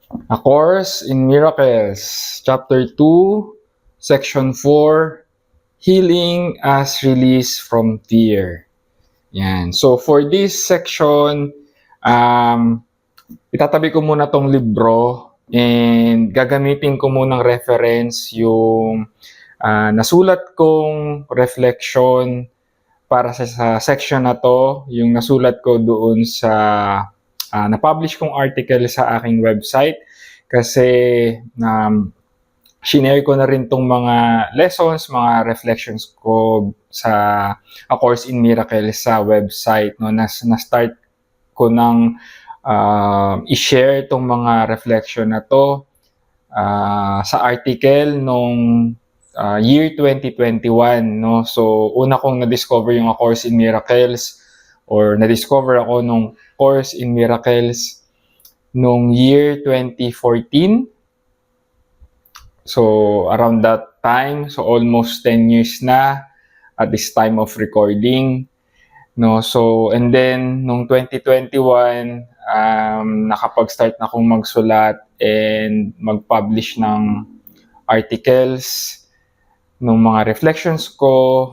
A Course in Miracles, Chapter 2, Section 4, Healing as Release from Fear. Yan. So for this section, itatabi ko muna tong libro and gagamitin ko munang reference yung nasulat kong reflection para sa section na to, yung nasulat ko doon sa na-publish kong article sa aking website kasi shinare ko na rin tong mga lessons, mga reflections ko sa A Course in Miracles sa website. No? Na-start ko ng i-share tong mga reflection na to sa article nung year 2021. No? So, una kong na-discover yung A Course in Miracles or na-discover ako nung Course in Miracles nung year 2014. So, around that time, so almost 10 years na at this time of recording. No? So, and then, nung 2021, nakapag-start na akong magsulat and mag-publish ng articles, ng mga reflections ko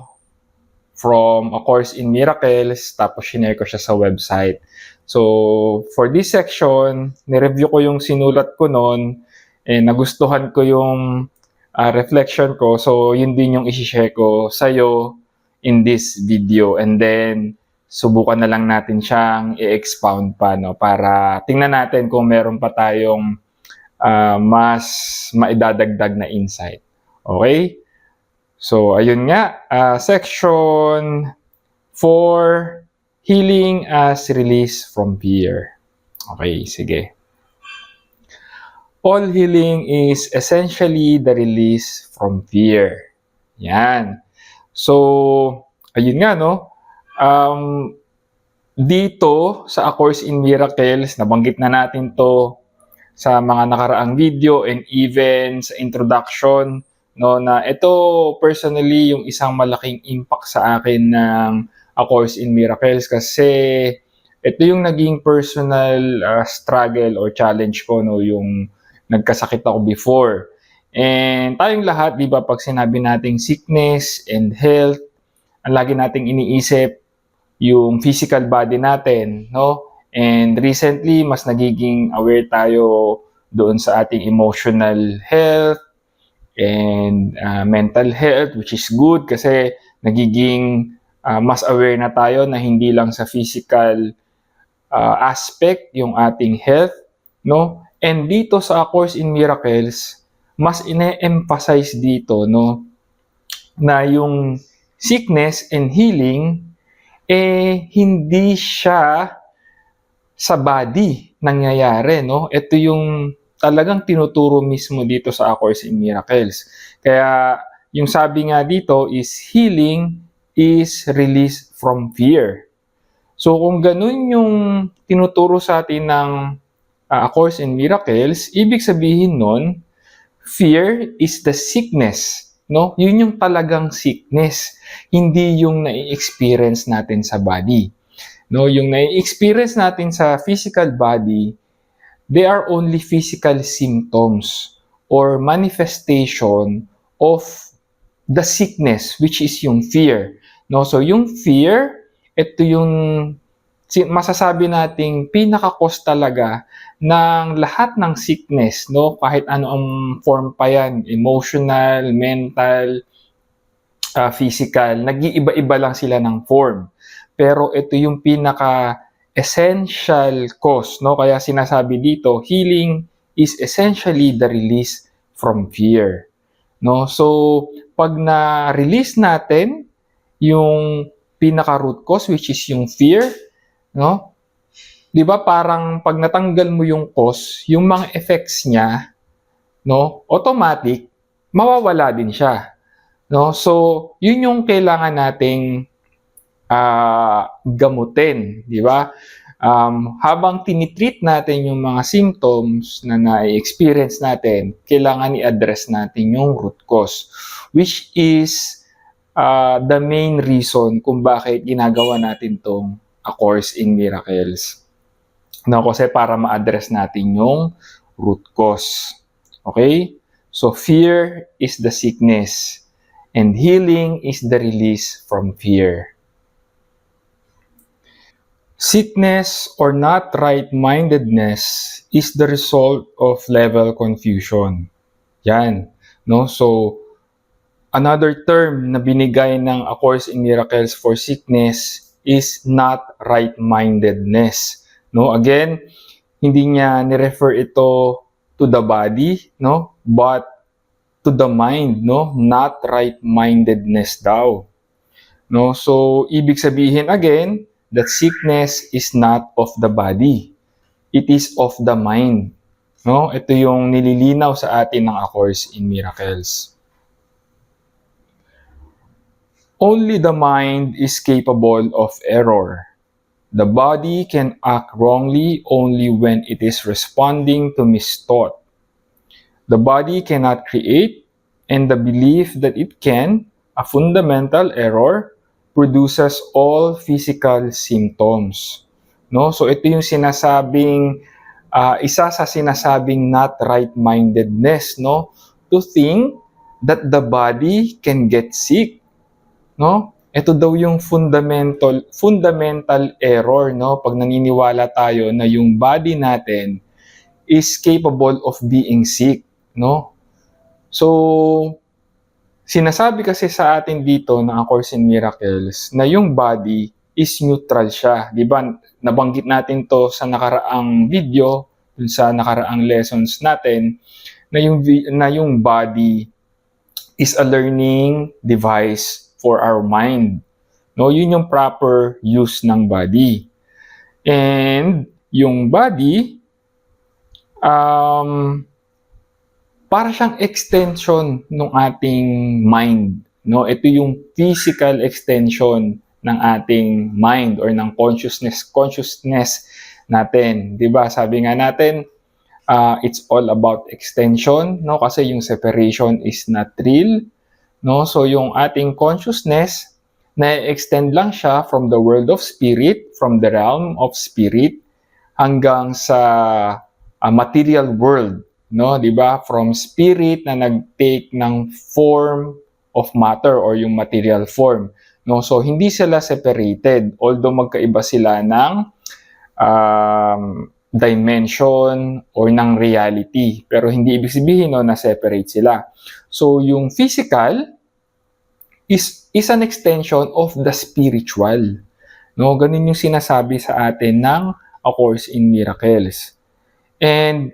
from A Course in Miracles, tapos shinare ko siya sa website. So, for this section, nireview ko yung sinulat ko noon, and nagustuhan ko yung reflection ko. So, yun din yung isi-share ko sa'yo in this video. And then, subukan na lang natin siyang i-expound pa, no? Para tingnan natin kung meron pa tayong mas maidadagdag na insight. Okay? So, ayun nga. Section 4, Healing as Release from Fear. Okay, sige. All healing is essentially the release from fear. Yan. So, ayun nga, no? Dito sa A Course in Miracles, nabanggit na natin to sa mga nakaraang video and even sa introduction, no, na ito personally yung isang malaking impact sa akin ng A Course in Miracles kasi ito yung naging personal struggle or challenge ko, no, yung nagkasakit ako before. And tayong lahat, di ba, pag sinabi nating sickness and health, ang lagi nating iniisip yung physical body natin, no? And recently, mas nagiging aware tayo doon sa ating emotional health and mental health, which is good kasi nagiging mas aware na tayo na hindi lang sa physical aspect yung ating health, no? And dito sa A Course in Miracles, mas ine-emphasize dito, no, na yung sickness and healing hindi siya sa body nangyayari, no? Ito yung talagang tinuturo mismo dito sa A Course in Miracles. Kaya yung sabi nga dito is healing is release from fear. So kung ganun yung tinuturo sa atin ng A Course in Miracles, ibig sabihin nun, fear is the sickness, no? Yun yung talagang sickness, hindi yung nai-experience natin sa body. No, yung nai-experience natin sa physical body, they are only physical symptoms or manifestation of the sickness, which is yung fear. No, so yung fear, ito yung masasabi nating pinaka-cause talaga ng lahat ng sickness, no? Kahit ano ang form pa yan, emotional, mental, physical, nag-iiba-iba lang sila ng form. Pero ito yung pinaka-essential cause, no? Kaya sinasabi dito, healing is essentially the release from fear, no? So, pag na-release natin yung pinaka-root cause, which is yung fear, no? 'Di ba parang pag natanggal mo yung cause, yung mga effects niya, no, automatic mawawala din siya, no? So, yun yung kailangan nating gamutin, 'di ba? Habang tinitreat natin yung mga symptoms na na-experience natin, kailangan i-address natin yung root cause, which is the main reason kung bakit ginagawa natin tong A Course in Miracles. No, kasi para ma-address natin yung root cause. Okay? So fear is the sickness and healing is the release from fear. Sickness or not right-mindedness is the result of level confusion. Yan. No? So, another term na binigay ng A Course in Miracles for sickness is not right-mindedness. No? Again, hindi niya ni-refer ito to the body, no? But to the mind, no? Not right-mindedness daw. No? So, ibig sabihin again, that sickness is not of the body. It is of the mind. No? Ito yung nililinaw sa atin ng A Course in Miracles. Only the mind is capable of error. The body can act wrongly only when it is responding to misthought. The body cannot create, and the belief that it can, a fundamental error, produces all physical symptoms. No? So ito yung sinasabing, isa sa sinasabing not right-mindedness, no? To think that the body can get sick. No? Ito daw yung fundamental error, no? Pag naniniwala tayo na yung body natin is capable of being sick, no? So, sinasabi kasi sa atin dito ng A Course in Miracles na yung body is neutral siya. Di ba? Nabanggit natin to sa nakaraang video, dun sa nakaraang lessons natin, na yung body is a learning device for our mind. No, yun yung proper use ng body. And yung body, para siyang extension ng ating mind. No, ito yung physical extension ng ating mind or ng consciousness natin. 'Di ba? Sabi nga natin, it's all about extension, no? Kasi yung separation is not real, no? So yung ating consciousness na-extend lang siya from the world of spirit, from the realm of spirit hanggang sa material world, no? 'Di ba? From spirit na nag-take ng form of matter or yung material form, no? So hindi sila separated although magkaiba sila ng dimension or ng reality, pero hindi ibig sabihin no na separate sila. So yung physical is an extension of the spiritual, no? Ganun yung sinasabi sa atin ng A Course in Miracles. And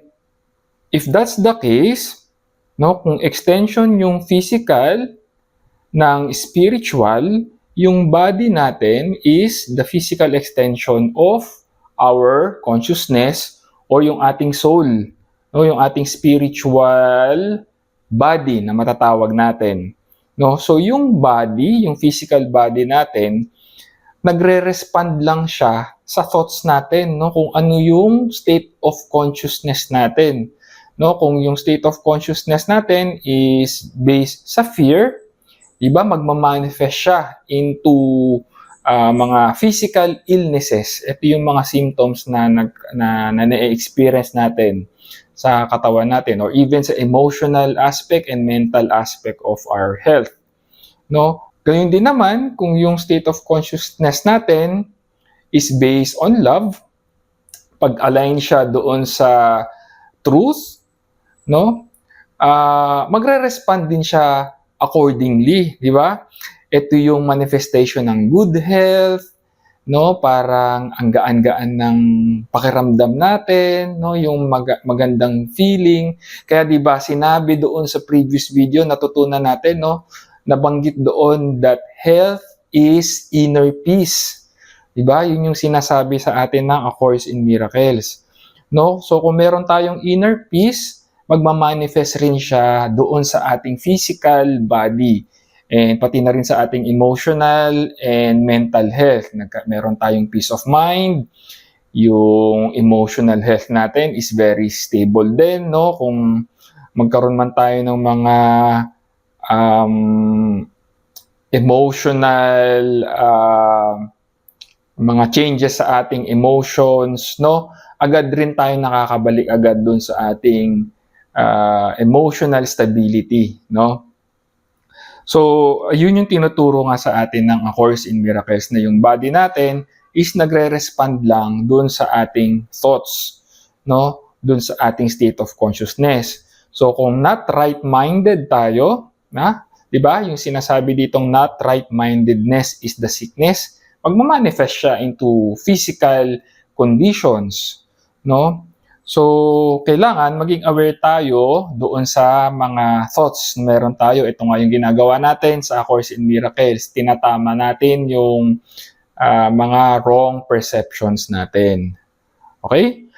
if that's the case, no, kung extension yung physical ng spiritual, yung body natin is the physical extension of our consciousness or yung ating soul, no, yung ating spiritual body na matatawag natin. No? So yung body, yung physical body natin, nagre-respond lang siya sa thoughts natin, no, kung ano yung state of consciousness natin. No, kung yung state of consciousness natin is based sa fear, iba magma-manifest siya into mga physical illnesses. Ito yung mga symptoms na na-experience natin sa katawan natin or even sa emotional aspect and mental aspect of our health. No? Ganyan din naman kung yung state of consciousness natin is based on love, pag-align siya doon sa truth, no? Magre-respond din siya accordingly, di ba? Ito yung manifestation ng good health, no? Parang ang gaan-gaan ng pakiramdam natin, no? Yung magandang feeling. Kaya di ba sinabi doon sa previous video, natutunan natin, no? Nabanggit doon that health is inner peace. Di ba? Yun yung sinasabi sa atin ng A Course in Miracles. No? So kung meron tayong inner peace, magmamanifest rin siya doon sa ating physical body and pati na rin sa ating emotional and mental health. Meron tayong peace of mind, yung emotional health natin is very stable din, no? Kung magkaroon man tayo ng mga emotional mga changes sa ating emotions, no? agad rin tayo nakakabalik agad dun sa ating emotional stability, no? So, yun yung tinuturo nga sa atin ng A Course in Miracles, na yung body natin is nagre-respond lang dun sa ating thoughts, no? Dun sa ating state of consciousness. So, kung not right-minded tayo, di ba? Yung sinasabi ditong not right-mindedness is the sickness, magmamanifest siya into physical conditions, no? So, kailangan maging aware tayo doon sa mga thoughts na meron tayo. Ito nga yung ginagawa natin sa A Course in Miracles. Tinatama natin yung mga wrong perceptions natin. Okay?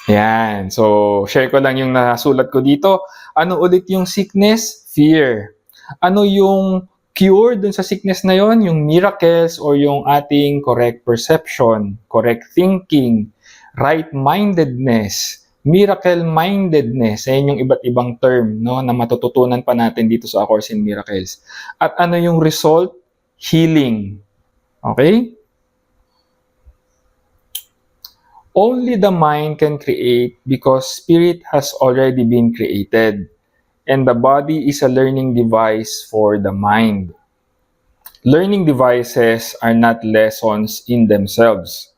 Yan. So, share ko lang yung nasulat ko dito. Ano ulit yung sickness? Fear. Ano yung cure dun sa sickness na yon? Yung miracles or yung ating correct perception, correct thinking, right-mindedness, miracle-mindedness. Ayan yung iba't ibang term, no, na matututunan pa natin dito sa A Course in Miracles. At ano yung result? Healing. Okay? Only the mind can create because spirit has already been created. And the body is a learning device for the mind. Learning devices are not lessons in themselves.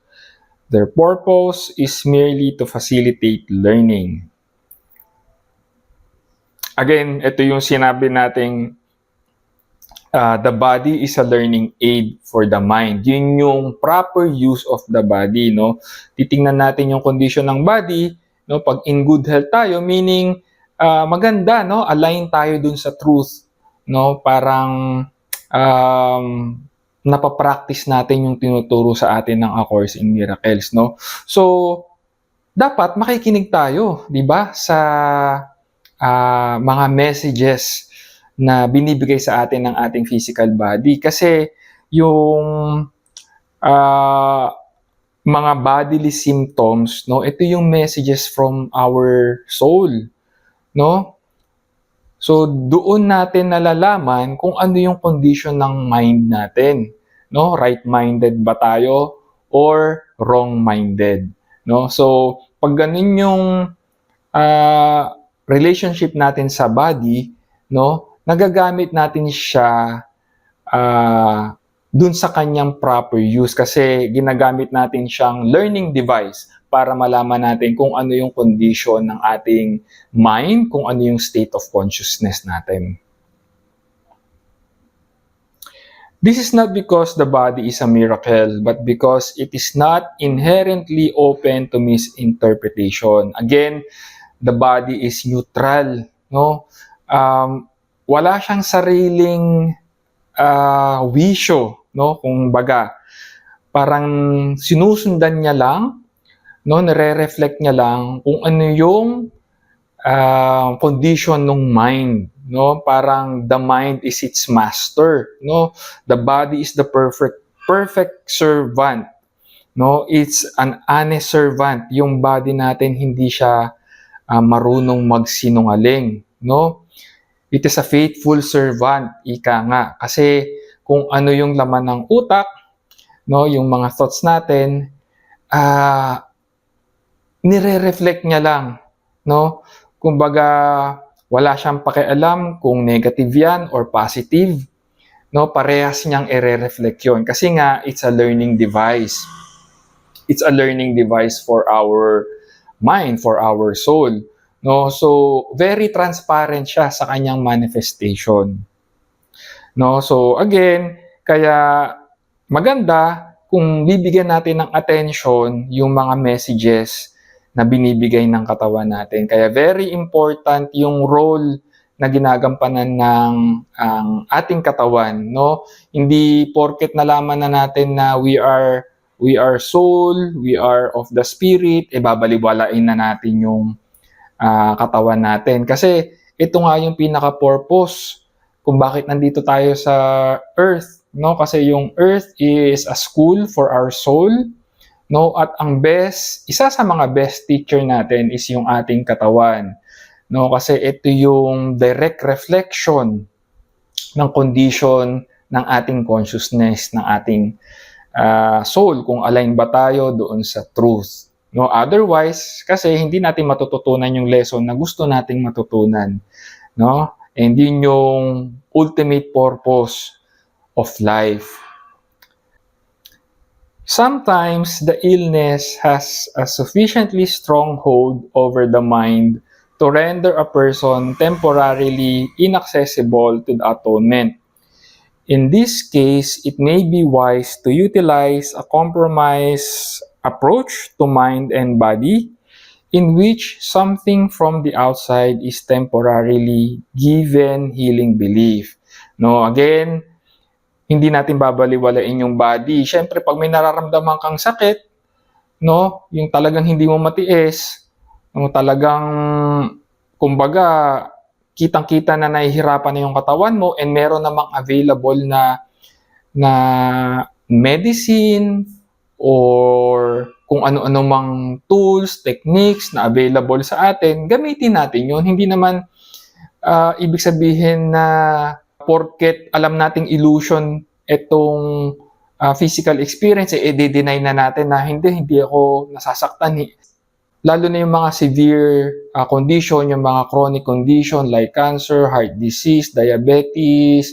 Their purpose is merely to facilitate learning. Again, ito yung sinabi nating the body is a learning aid for the mind. Yun yung proper use of the body, no? Titingnan natin yung condition ng body, no? Pag in good health tayo, meaning maganda, no? Align tayo dun sa truth, no? Parang napapractice natin yung tinuturo sa atin ng A Course in Miracles, no? So, dapat makikinig tayo, di ba, sa mga messages na binibigay sa atin ng ating physical body. Kasi yung mga bodily symptoms, no, ito yung messages from our soul, no? So, doon natin nalalaman kung ano yung condition ng mind natin, no? Right-minded ba tayo or wrong-minded, no? So, pag ganun yung relationship natin sa body, no, nagagamit natin siya dun sa kanyang proper use kasi ginagamit natin siyang learning device para malaman natin kung ano yung condition ng ating mind, kung ano yung state of consciousness natin. This is not because the body is a miracle, but because it is not inherently open to misinterpretation. Again, the body is neutral, no? Wala siyang sariling wisyo, no? Kung baga, parang sinusundan niya lang, no, nire-reflect niya lang kung ano yung condition ng mind, no? Parang the mind is its master, no? The body is the perfect servant, no? It's an honest servant. Yung body natin hindi siya marunong magsinungaling, no? It is a faithful servant, ika nga. Kasi kung ano yung laman ng utak, no, yung mga thoughts natin, nire-reflect niya lang, no? Kumbaga, wala siyang pakialam kung negative yan or positive, no? Parehas niyang i-reflect yun. Kasi nga, it's a learning device. It's a learning device for our mind, for our soul, no? So, very transparent siya sa kanyang manifestation. No? So, again, kaya maganda kung bibigyan natin ng attention yung mga messages na binibigay ng katawan natin. Kaya very important yung role na ginagampanan ng ating katawan, no? Hindi porket nalaman na natin na we are soul, we are of the spirit, babaliwalain na natin yung katawan natin. Kasi ito nga yung pinaka-purpose kung bakit nandito tayo sa earth, no? Kasi yung earth is a school for our soul, no? At ang isa sa mga best teacher natin is yung ating katawan, no? Kasi ito yung direct reflection ng condition ng ating consciousness, ng ating soul, kung align ba tayo doon sa truth. No, otherwise, kasi hindi natin matututunan yung lesson na gusto nating matutunan, no? And yun yung ultimate purpose of life. Sometimes the illness has a sufficiently strong hold over the mind to render a person temporarily inaccessible to the atonement. In this case, it may be wise to utilize a compromise approach to mind and body in which something from the outside is temporarily given healing belief. No, again, hindi natin babaliwalain yung body. Siyempre, pag may nararamdaman kang sakit, no, yung talagang hindi mo matiis, yung talagang, kumbaga, kitang-kita na nahihirapan na yung katawan mo and meron namang available na medicine or kung ano-ano mang tools, techniques na available sa atin, gamitin natin yun. Hindi naman ibig sabihin na porket alam nating illusion itong physical experience, i-deny na natin na hindi ako nasasaktan. Lalo na yung mga severe condition, yung mga chronic condition like cancer, heart disease, diabetes,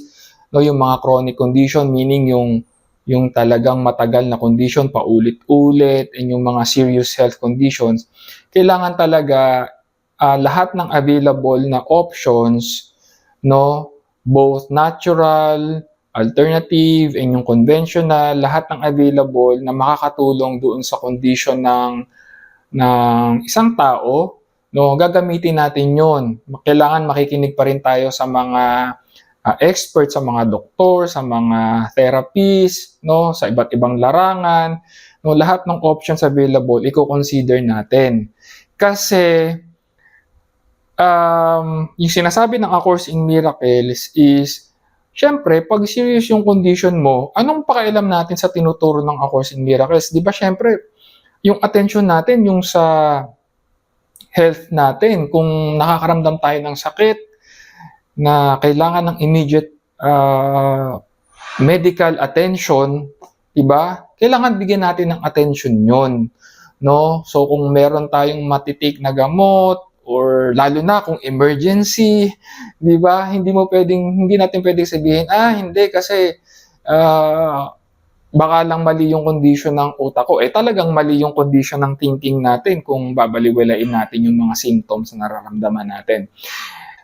no, yung mga chronic condition, meaning yung talagang matagal na condition, paulit-ulit, and yung mga serious health conditions, kailangan talaga lahat ng available na options, no, both natural, alternative, and yung conventional, lahat ng available na makakatulong doon sa condition ng isang tao, no, gagamitin natin yon. Kailangan makikinig pa rin tayo sa mga experts, sa mga doktor, sa mga therapists, no, sa iba't ibang larangan, no, lahat ng options available, i-consider natin. Kasi yung sinasabi ng A Course in Miracles is, syempre, pag serious yung condition mo, anong pakialam natin sa tinuturo ng A Course in Miracles? Di ba, syempre, yung attention natin, yung sa health natin, kung nakakaramdam tayo ng sakit, na kailangan ng immediate medical attention, diba? Kailangan bigyan natin ng attention yon, no? So kung meron tayong matitake na gamot or lalo na kung emergency, 'di ba? Hindi natin pwedeng sabihin, hindi kasi baka lang mali yung condition ng utak ko. Talagang mali yung condition ng thinking natin kung babaliwalain natin yung mga symptoms na nararamdaman natin.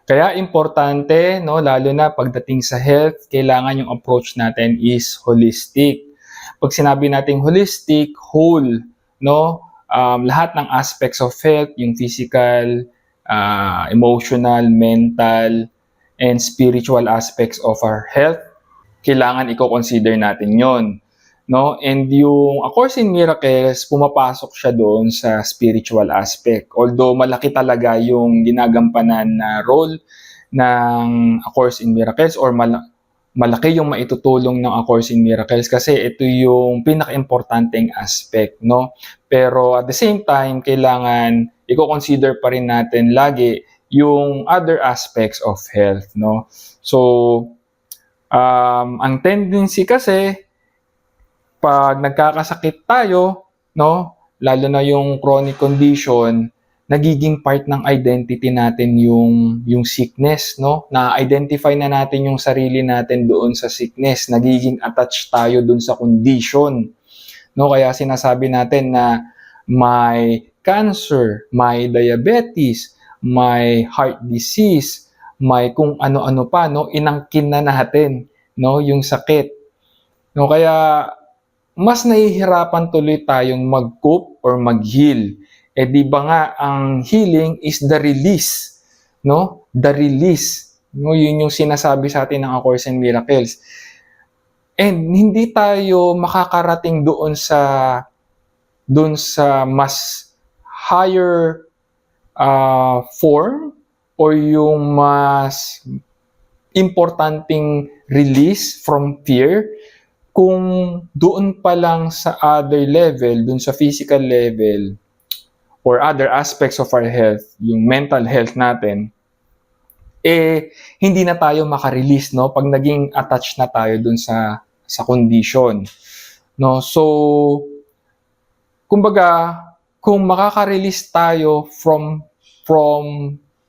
Kaya importante, no, lalo na pagdating sa health, kailangan yung approach natin is holistic. Pag sinabi nating holistic, whole, no, lahat ng aspects of health, yung physical, emotional, mental, and spiritual aspects of our health, kailangan i-consider natin yon, no? And yung A Course in Miracles, pumapasok siya doon sa spiritual aspect. Although malaki talaga yung ginagampanan na role ng A Course in Miracles or malaki yung maitutulong ng A Course in Miracles kasi ito yung pinaka-importanteng aspect, no? Pero at the same time, kailangan i-consider pa rin natin lagi yung other aspects of health, no? So, ang tendency kasi, pag nagkakasakit tayo, no, lalo na yung chronic condition, nagiging part ng identity natin yung sickness, no? Na-identify na natin yung sarili natin doon sa sickness, nagiging attached tayo doon sa condition, no? Kaya sinasabi natin na may cancer, may diabetes, may heart disease, may kung ano-ano pa, no? Inangkin na natin, no, yung sakit. No, kaya mas nahihirapan tuloy tayong mag-cope or mag-heal. Di ba nga ang healing is the release, no? The release. No, yun yung sinasabi sa atin ng A Course in Miracles. And hindi tayo makakarating doon sa mas higher form or yung mas importanteng release from fear kung doon pa lang sa other level, doon sa physical level or other aspects of our health, yung mental health natin, hindi na tayo makarelease, no? Pag naging attached na tayo doon sa condition. no? So kumbaga, kung makaka-release tayo from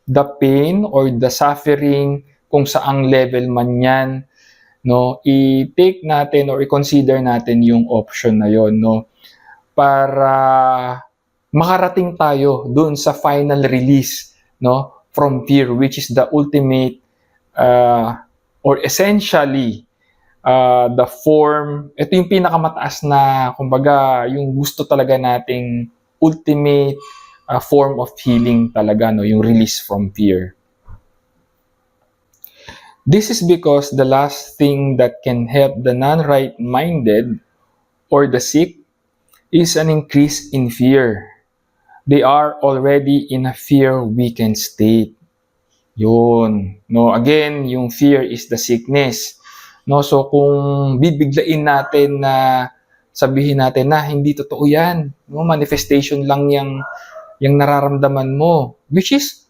the pain or the suffering kung saang level man 'yan, no, i-take natin or i-consider natin yung option na yon, no, para makarating tayo dun sa final release, no, from fear, which is the ultimate uh, or essentially the form, ito yung pinakamataas na, kumbaga, yung gusto talaga nating ultimate form of healing talaga, no, yung release from fear. This is because the last thing that can help the non-right-minded or the sick is an increase in fear. They are already in a fear-weakened state. Yun. No, again, yung fear is the sickness. No, so kung bibiglain natin na sabihin natin na hindi totoo 'yan, no, manifestation lang yang nararamdaman mo, which is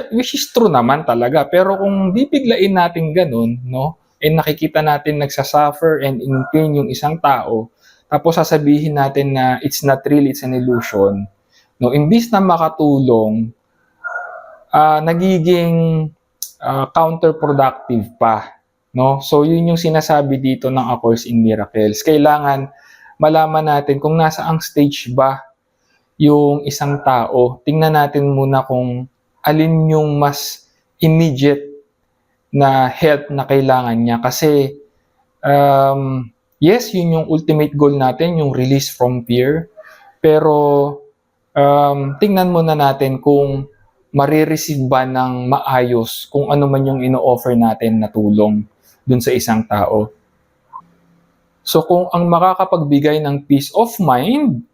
which is true naman talaga. Pero kung bibiglain natin ganun, no, and nakikita natin nagsasuffer and in pain yung isang tao, tapos sasabihin natin na it's not real, it's an illusion, no, imbis na makatulong, nagiging counterproductive pa, no? So yun yung sinasabi dito ng A Course in Miracles. Kailangan malaman natin kung nasaang stage ba yung isang tao. Tingnan natin muna kung alin yung mas immediate na help na kailangan niya. Kasi yes, yun yung ultimate goal natin, yung release from fear. Pero tingnan muna natin kung marireceive ba ng maayos kung ano man yung ino-offer natin na tulong dun sa isang tao. So kung ang makakapagbigay ng peace of mind,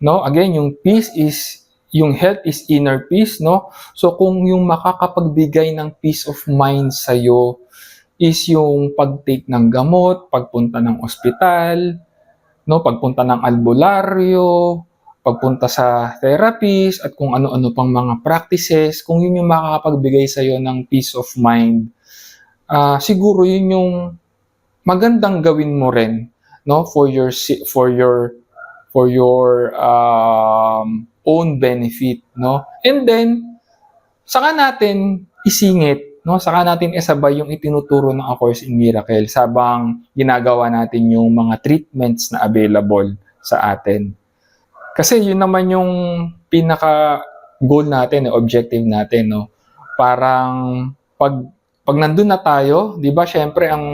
no, again, yung peace is, yung health is inner peace, no? So kung yung makakapagbigay ng peace of mind sa'yo is yung pag-take ng gamot, pagpunta ng ospital, no, pagpunta ng albularyo, pagpunta sa therapist, at kung ano-ano pang mga practices, kung yun yung makakapagbigay sa'yo ng peace of mind, siguro yun yung magandang gawin mo rin, no, for your own benefit, no? And then saka natin isingit, no? Saka natin isabay yung itinuturo ng A Course in Miracles habang ginagawa natin yung mga treatments na available sa atin. Kasi yun naman yung pinaka goal natin, objective natin, no? Parang pag nandun na tayo, 'di ba? Syempre ang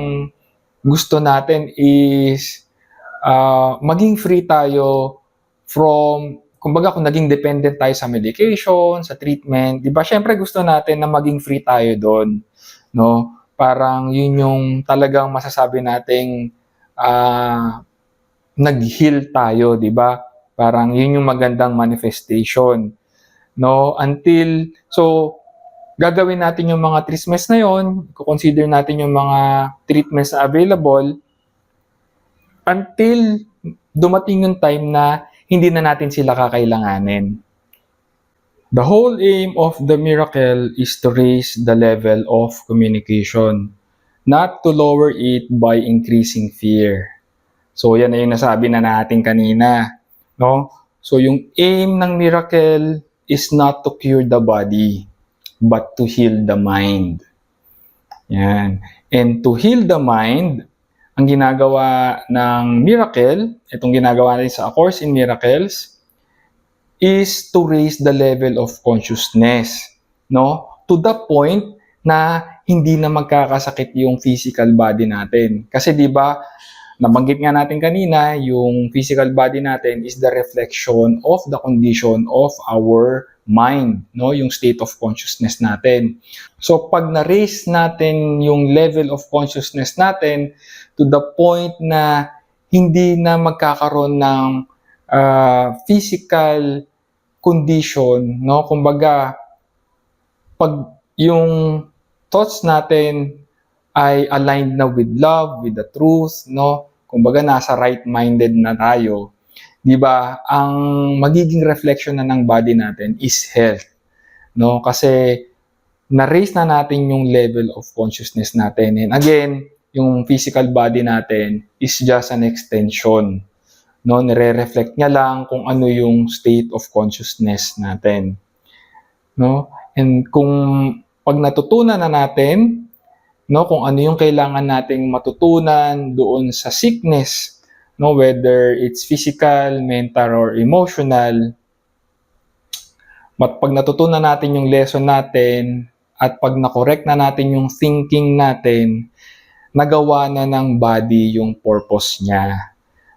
gusto natin is maging free tayo from, kumbaga, kung naging dependent tayo sa medication, sa treatment, 'di ba? Syempre gusto natin na maging free tayo doon, no? Parang yun yung talagang masasabi nating nag-heal tayo, 'di ba? Parang yun yung magandang manifestation, no? Until, so gagawin natin yung mga treatments na yon, consider natin yung mga treatments na available until dumating yung time na hindi na natin sila kakailanganin. The whole aim of the miracle is to raise the level of communication, not to lower it by increasing fear. So yan na yung nasabi na natin kanina, no? So yung aim ng miracle is not to cure the body, but to heal the mind. Yan. And to heal the mind, ang ginagawa ng miracle, itong ginagawa natin sa A Course in Miracles, is to raise the level of consciousness, no? To the point na hindi na magkakasakit yung physical body natin. Kasi 'di ba, nabanggit nga natin kanina, yung physical body natin is the reflection of the condition of our mind, no? Yung state of consciousness natin. So pag na-raise natin yung level of consciousness natin to the point na hindi na magkakaroon ng physical condition, no? Kumbaga, pag yung thoughts natin ay aligned na with love, with the truth, no? Kumbaga, nasa right-minded na tayo, 'di ba? Ang magiging reflection na ng body natin is health, no? Kasi na-raise na natin yung level of consciousness natin. And again, yung physical body natin is just an extension, no, nire-reflect niya lang kung ano yung state of consciousness natin, no? And kung pag natutunan na natin, no, kung ano yung kailangan nating matutunan doon sa sickness, no, whether it's physical, mental or emotional, pag natutunan natin yung lesson natin at pag na-correct na natin yung thinking natin, nagawa na ng body yung purpose niya,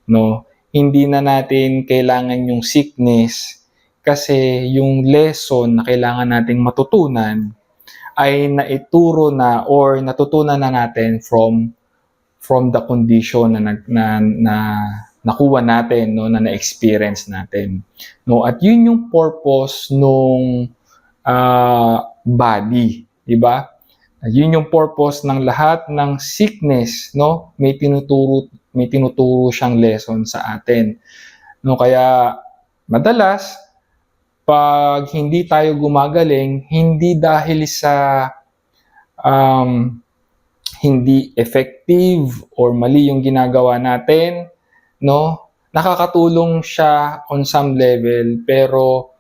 no? Hindi na natin kailangan yung sickness kasi yung lesson na kailangan nating matutunan ay naituro na or natutunan na natin from the condition na nakuha natin, no, na na-experience natin, no? At yun yung purpose nung body, di ba? Yun yung purpose ng lahat ng sickness, no? May tinuturo siyang lesson sa atin, no? Kaya madalas pag hindi tayo gumagaling, hindi dahil sa hindi effective or mali yung ginagawa natin, no? Nakakatulong siya on some level, pero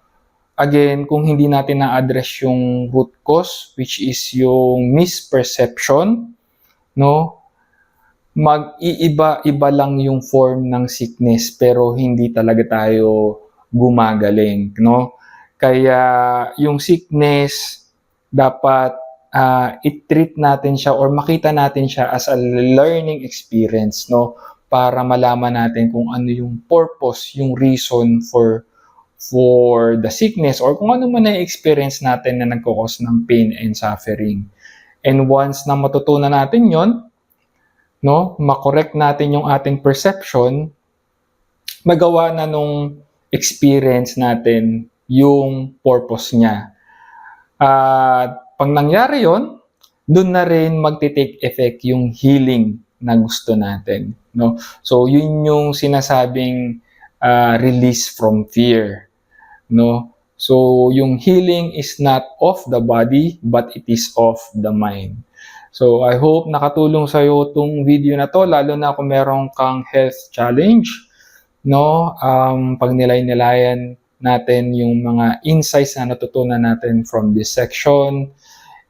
again, kung hindi natin na-address yung root cause, which is yung misperception, no? Mag-iiba-iba lang yung form ng sickness, pero hindi talaga tayo gumagaling, no? Kaya yung sickness, dapat i-treat natin siya or makita natin siya as a learning experience, no? Para malaman natin kung ano yung purpose, yung reason for the sickness or kung ano man na-experience natin na nagkakos ng pain and suffering. And once na matutunan natin yon, no, makorek natin yung ating perception, magawa na nung experience natin yung purpose niya. At pag nangyari yon, doon na rin magti-take effect yung healing na gusto natin, no? So yun yung sinasabing release from fear, no? So yung healing is not of the body but it is of the mind. So I hope nakatulong sa iyo tong video na to, lalo na kung meron kang health challenge, no? Pag nilay-nilayan natin yung mga insights na natutunan natin from this section.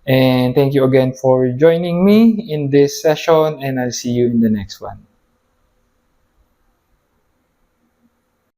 And thank you again for joining me in this session, and I'll see you in the next one.